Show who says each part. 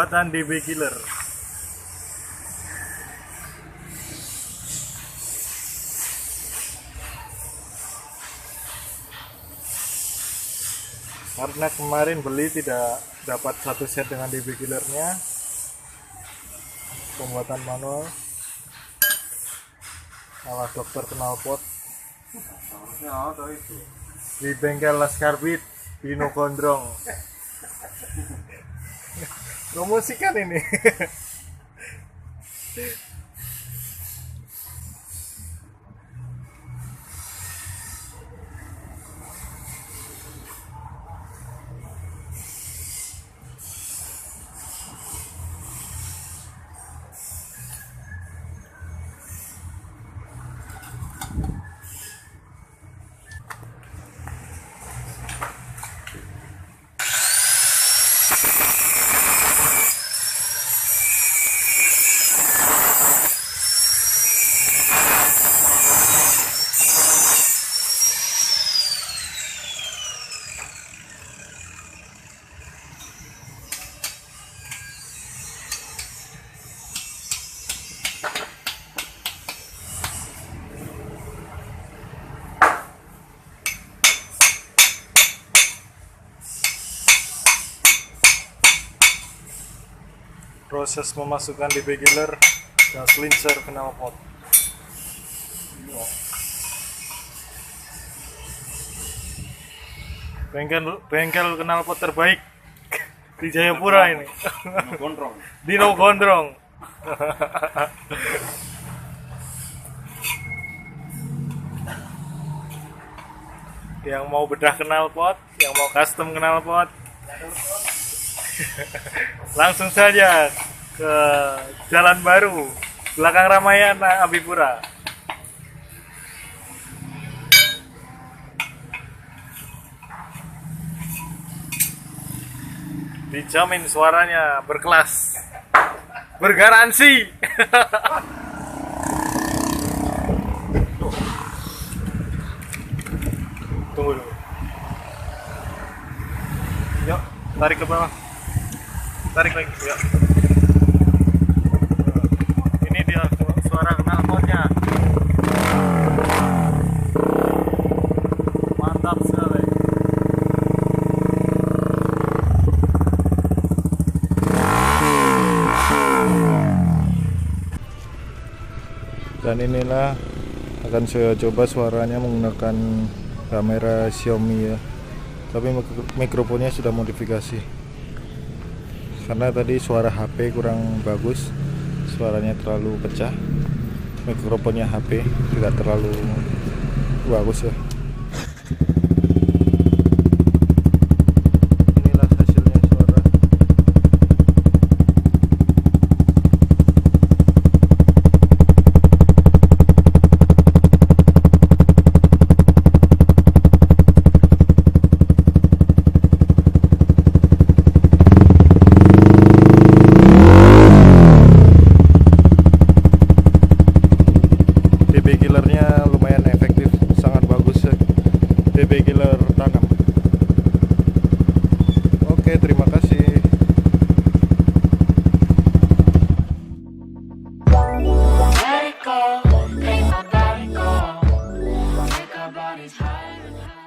Speaker 1: Buatan DB Killer. Karena kemarin beli tidak dapat satu set dengan DB Killernya, pembuatan manual ala dokter knalpot di bengkel Laskar Beat Dino Gondrong. Promosikan ini. Proses memasukkan DB Killer dan slincer knalpot. Bengkel knalpot terbaik di Jayapura ini. Dino Gondrong. Yang mau bedah knalpot, yang mau custom knalpot, langsung saja ke Jalan Baru, belakang Ramayana, Ambipura. Dijamin suaranya berkelas, bergaransi. Tunggu dulu. Yuk, tarik ke bawah. Tarik lagi, ya. Ini dia suara knalpotnya. Mantap sekali. Dan inilah akan saya coba suaranya menggunakan kamera Xiaomi ya. Tapi mikrofonnya sudah modifikasi. Karena tadi suara HP kurang bagus, suaranya terlalu pecah, mikrofonnya HP tidak terlalu bagus ya. Inilah hasilnya suara. DB Killernya lumayan efektif, sangat bagus ya. DB Killer tanam. Oke, terima kasih.
Speaker 2: Let it go, make my body go, make our bodies higher and higher.